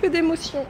Que d'émotion.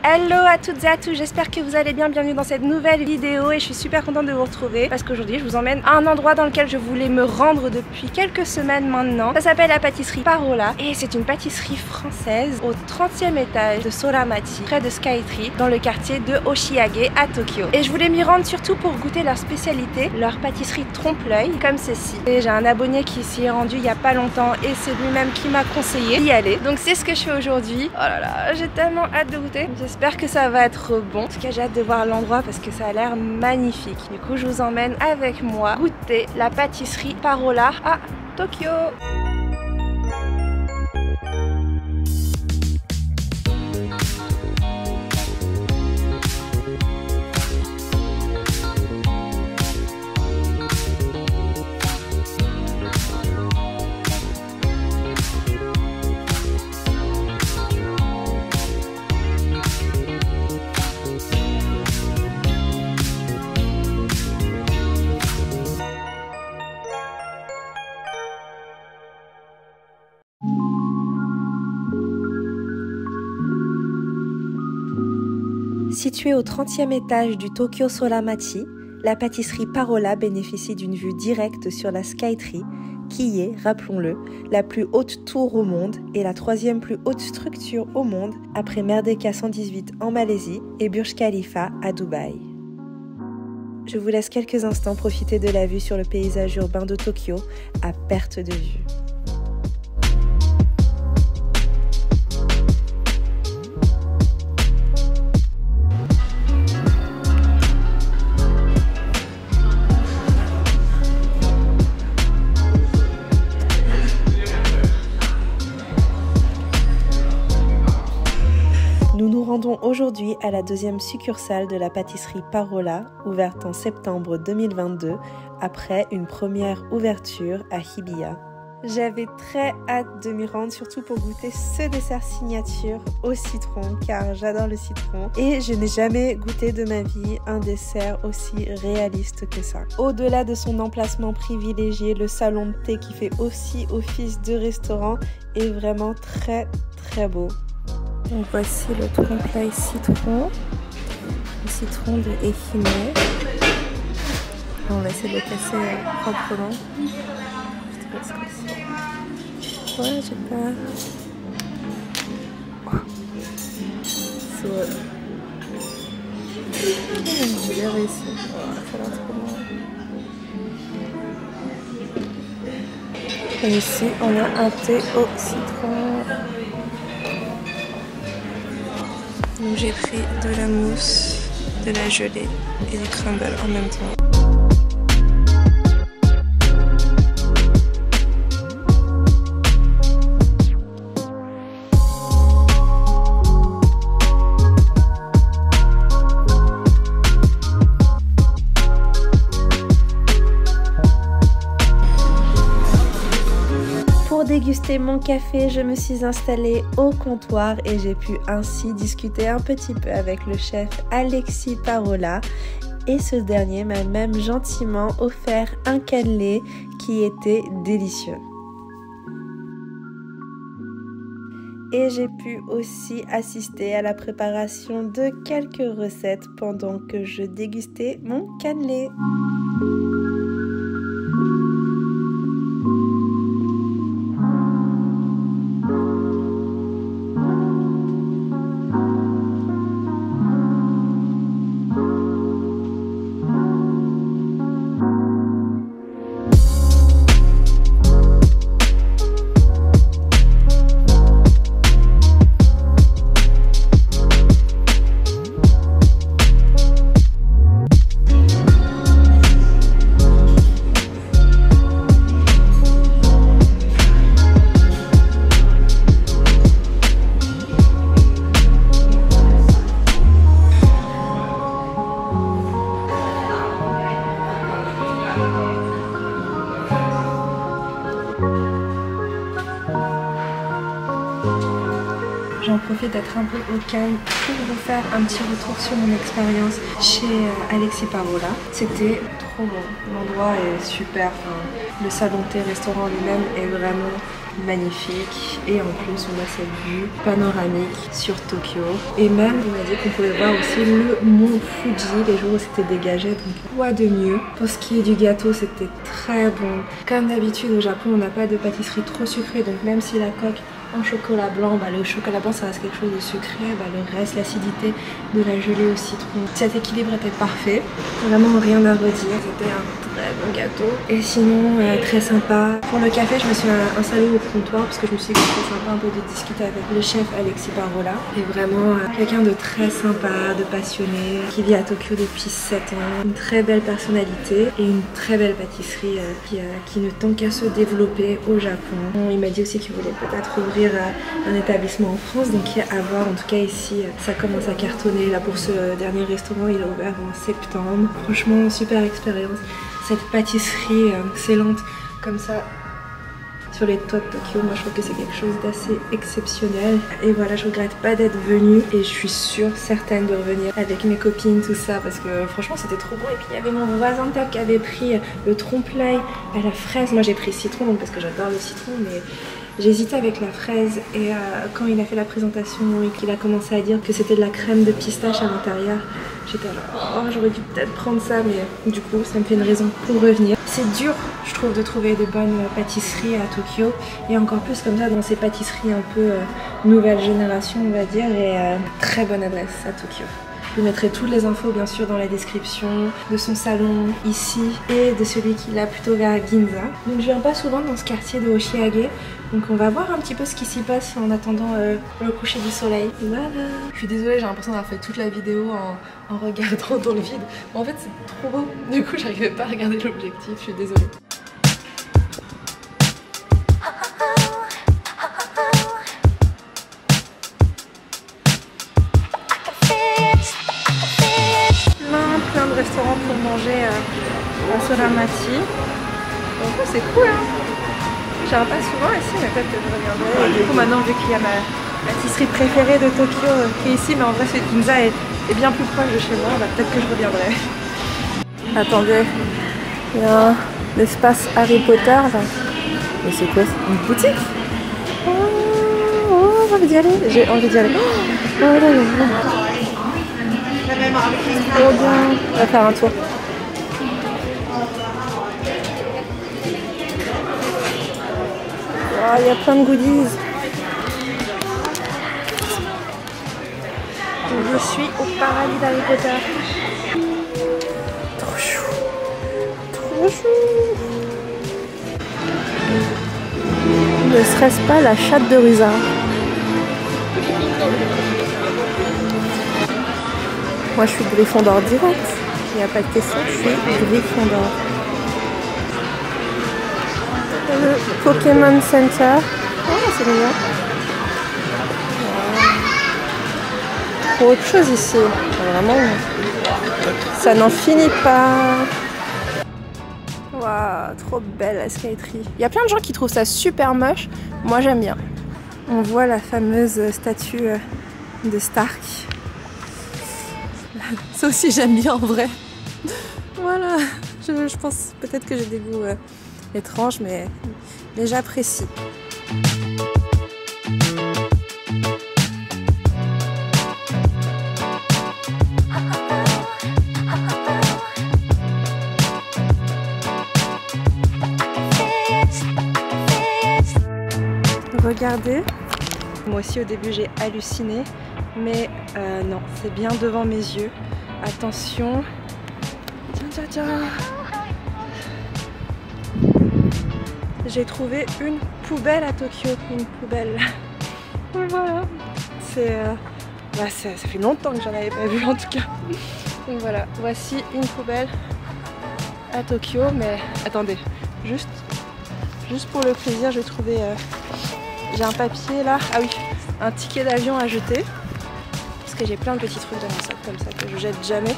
Hello à toutes et à tous, j'espère que vous allez bien, bienvenue dans cette nouvelle vidéo et je suis super contente de vous retrouver parce qu'aujourd'hui je vous emmène à un endroit dans lequel je voulais me rendre depuis quelques semaines maintenant. Ça s'appelle la pâtisserie Parola et c'est une pâtisserie française au 30e étage de Soramati, près de Skytree, dans le quartier de Oshiage à Tokyo. Et je voulais m'y rendre surtout pour goûter leur spécialité, leur pâtisserie trompe-l'œil, comme ceci. Et j'ai un abonné qui s'y est rendu il y a pas longtemps et c'est lui-même qui m'a conseillé d'y aller. Donc c'est ce que je fais aujourd'hui. Oh là là, j'ai tellement hâte de goûter. J'espère que ça va être bon. En tout cas, j'ai hâte de voir l'endroit parce que ça a l'air magnifique. Du coup, je vous emmène avec moi goûter la pâtisserie Parola à Tokyo. Située au 30e étage du Tokyo Soramati, la pâtisserie Parola bénéficie d'une vue directe sur la Skytree, qui est, rappelons-le, la plus haute tour au monde et la 3e plus haute structure au monde après Merdeka 118 en Malaisie et Burj Khalifa à Dubaï. Je vous laisse quelques instants profiter de la vue sur le paysage urbain de Tokyo à perte de vue. Nous nous rendons aujourd'hui à la 2e succursale de la pâtisserie Parola, ouverte en septembre 2022, après une première ouverture à Hibiya. J'avais très hâte de m'y rendre, surtout pour goûter ce dessert signature au citron, car j'adore le citron. Et je n'ai jamais goûté de ma vie un dessert aussi réaliste que ça. Au-delà de son emplacement privilégié, le salon de thé qui fait aussi office de restaurant est vraiment très très beau. Donc voici le trompe-l'œil citron, le citron de Ehime. On va essayer de le casser proprement. Ouais, j'ai peur. J'ai bien réussi. Oh, ça a l'air trop bon. Et ici, on a un thé au citron. Donc j'ai pris de la mousse, de la gelée et du crumble en même temps. Pour déguster mon café, je me suis installée au comptoir et j'ai pu ainsi discuter un petit peu avec le chef Alexis Parola et ce dernier m'a même gentiment offert un cannelé qui était délicieux. Et j'ai pu aussi assister à la préparation de quelques recettes pendant que je dégustais mon cannelé. J'en profite d'être un peu au calme pour vous faire un petit retour sur mon expérience chez Alexis Parola. C'était trop bon, l'endroit est super, le salon de thé restaurant lui-même est vraiment magnifique et en plus on a cette vue panoramique sur Tokyo et même il m'a dit qu'on pouvait voir aussi le mont Fuji les jours où c'était dégagé, donc quoi de mieux. Pour ce qui est du gâteau, c'était très bon. Comme d'habitude au Japon on n'a pas de pâtisserie trop sucrée, donc même si la coque en chocolat blanc, le chocolat blanc ça reste quelque chose de sucré, le reste, l'acidité de la gelée au citron, cet équilibre était parfait, vraiment rien à redire, c'était un très bon gâteau. Et sinon très sympa. Pour le café je me suis installée au comptoir parce que je me suis dit que c'était sympa un peu de discuter avec le chef Alexis Parola, et vraiment quelqu'un de très sympa, de passionné, qui vit à Tokyo depuis 7 ans, une très belle personnalité et une très belle pâtisserie qui ne tend qu'à se développer au Japon. Il m'a dit aussi qu'il voulait peut-être ouvrir un établissement en France, donc à voir. En tout cas ici ça commence à cartonner. Là pour ce dernier restaurant il a ouvert en septembre. Franchement super expérience, cette pâtisserie excellente comme ça sur les toits de Tokyo, moi je trouve que c'est quelque chose d'assez exceptionnel. Et voilà, je regrette pas d'être venue et je suis sûre, certaine de revenir avec mes copines, tout ça, parce que franchement c'était trop bon. Et puis il y avait mon voisin de table qui avait pris le trompe-l'œil à la fraise. Moi j'ai pris citron, donc parce que j'adore le citron, mais j'hésitais avec la fraise. Et quand il a fait la présentation et qu'il a commencé à dire que c'était de la crème de pistache à l'intérieur, j'étais là, oh j'aurais dû peut-être prendre ça, mais du coup ça me fait une raison pour revenir. C'est dur je trouve de trouver de bonnes pâtisseries à Tokyo, et encore plus comme ça dans ces pâtisseries un peu nouvelle génération on va dire, et très bonne adresse à Tokyo. Je vous mettrai toutes les infos bien sûr dans la description de son salon ici et de celui qu'il a plutôt vers Ginza. Donc je viens pas souvent dans ce quartier de Oshiage, donc on va voir un petit peu ce qui s'y passe en attendant le coucher du soleil. Voilà. Je suis désolée, j'ai l'impression d'avoir fait toute la vidéo en regardant dans le vide. Mais en fait c'est trop beau, du coup j'arrivais pas à regarder l'objectif, je suis désolée. Plein de restaurants pour manger en Soramati. Donc c'est cool hein. Je viens pas souvent ici, mais peut-être que je reviendrai. Et du coup maintenant vu qu'il y a ma pâtisserie préférée de Tokyo qui est ici, mais en vrai c'est Ginza est bien plus proche de chez moi, bah, peut-être que je reviendrai. Attendez, il y a l'espace Harry Potter là. Mais c'est quoi? Une boutique? Oh, j'ai envie d'y aller. J'ai envie d'y aller. Oh là là là. Trop bien. On va faire un tour. Oh, il y a plein de goodies. Je suis au paradis d'Harry Potter. Trop chou. Trop chou. Ne serait-ce pas la chatte de Ruzard? Moi je suis Gryffondor direct, il n'y a pas de question, je suis Gryffondor. Le Pokémon Center, oh c'est mignon. Wow. Pour autre chose ici, vraiment, ça n'en finit pas. Waouh, trop belle la skaterie. Il y a plein de gens qui trouvent ça super moche, moi j'aime bien. On voit la fameuse statue de Stark. Ça aussi j'aime bien en vrai. Voilà, je pense peut-être que j'ai des goûts étranges, mais j'apprécie. Regardez, moi aussi au début j'ai halluciné, mais non, c'est bien devant mes yeux. Attention. Tiens, tiens, tiens. J'ai trouvé une poubelle à Tokyo, une poubelle. Voilà. C'est, ça fait longtemps que j'en avais pas vu en tout cas. Donc voilà, voici une poubelle à Tokyo, mais attendez, juste pour le plaisir, j'ai trouvé, j'ai un papier là, ah oui, un ticket d'avion à jeter. Parce que j'ai plein de petits trucs dans mon sac comme ça que je jette jamais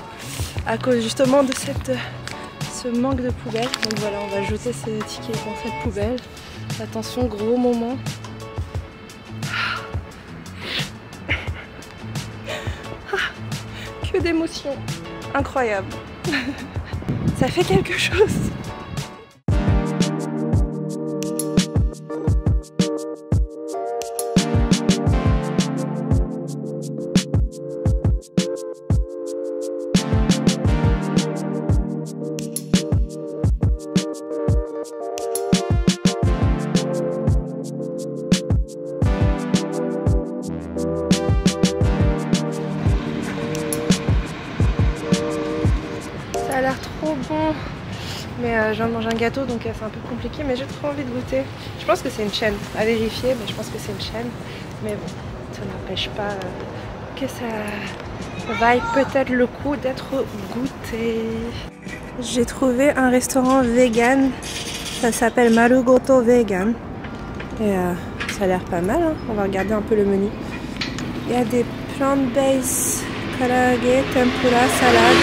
à cause justement de ce manque de poubelle. Donc voilà, on va jeter ces tickets dans cette poubelle. Attention, gros moment. Que d'émotions. Incroyable. Ça fait quelque chose. Ça a l'air trop bon, mais je viens de manger un gâteau donc c'est un peu compliqué, mais j'ai trop envie de goûter. Je pense que c'est une chaîne, à vérifier, mais je pense que c'est une chaîne. Mais bon, ça n'empêche pas que ça vaille peut-être le coup d'être goûté. J'ai trouvé un restaurant vegan, ça s'appelle Marugoto Vegan. Et ça a l'air pas mal, hein. On va regarder un peu le menu. Il y a des plant-based, karaage, tempura, salade.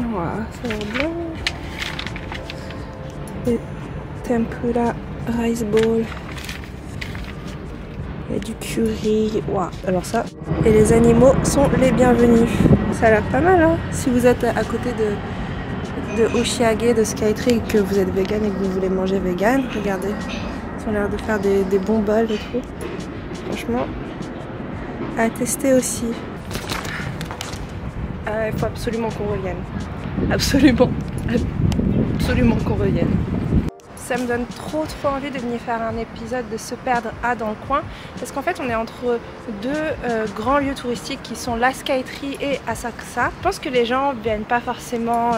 Wow, ça a l'air bien. Et tempura rice bowl. Il y a du curry. Wow, alors ça. Et les animaux sont les bienvenus. Ça a l'air pas mal, hein. Si vous êtes à côté de Oshiage, de Skytree, que vous êtes vegan et que vous voulez manger vegan, regardez. Ils ont l'air de faire des bons bols et tout. Franchement, à tester aussi. Il faut absolument qu'on revienne. Absolument qu'on revienne. Ça me donne trop envie de venir faire un épisode de Se Perdre à dans le coin, parce qu'en fait on est entre deux grands lieux touristiques qui sont la Skytree et Asakusa. Je pense que les gens viennent pas forcément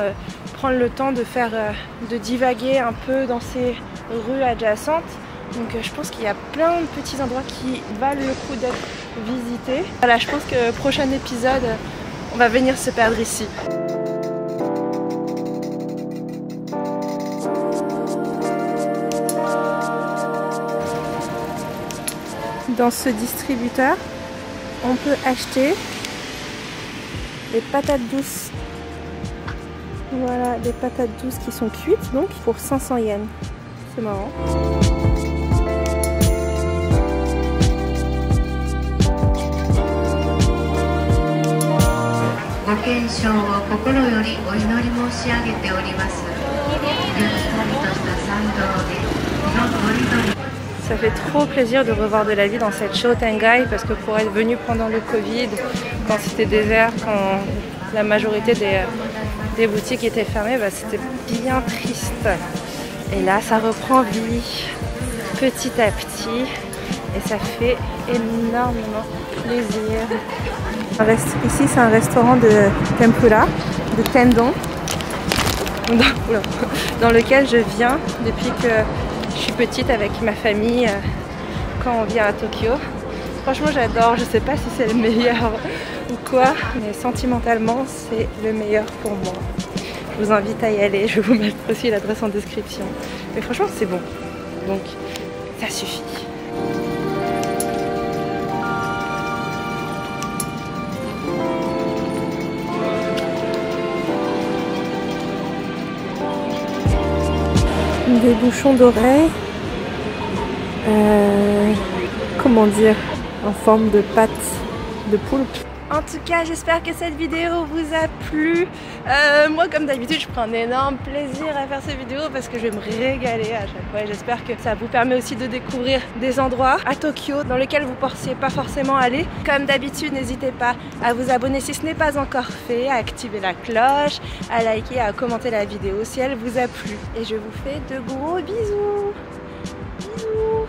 prendre le temps de divaguer un peu dans ces rues adjacentes. Donc je pense qu'il y a plein de petits endroits qui valent le coup d'être visités. Voilà, je pense que prochain épisode, on va venir se perdre ici. Dans ce distributeur, on peut acheter des patates douces. Voilà, des patates douces qui sont cuites, donc pour 500 yens. C'est marrant. Ça fait trop plaisir de revoir de la vie dans cette Shotengai, parce que pour être venu pendant le Covid, quand c'était désert, quand la majorité des boutiques étaient fermées, bah, c'était bien triste. Et là, ça reprend vie petit à petit et ça fait énormément plaisir. Ici, c'est un restaurant de tempura, de tendon, dans lequel je viens depuis que je suis petite avec ma famille quand on vient à Tokyo. Franchement, j'adore. Je sais pas si c'est le meilleur ou quoi, mais sentimentalement, c'est le meilleur pour moi. Je vous invite à y aller. Je vais vous mettre aussi l'adresse en description. Mais franchement, c'est bon. Donc, ça suffit. Des bouchons d'oreilles, comment dire, en forme de pâte de poulpe. En tout cas, j'espère que cette vidéo vous a plu. Moi, comme d'habitude, je prends un énorme plaisir à faire ces vidéos parce que je vais me régaler à chaque fois. J'espère que ça vous permet aussi de découvrir des endroits à Tokyo dans lesquels vous ne pensiez pas forcément aller. Comme d'habitude, n'hésitez pas à vous abonner si ce n'est pas encore fait, à activer la cloche, à liker, à commenter la vidéo si elle vous a plu. Et je vous fais de gros bisous. Bisous.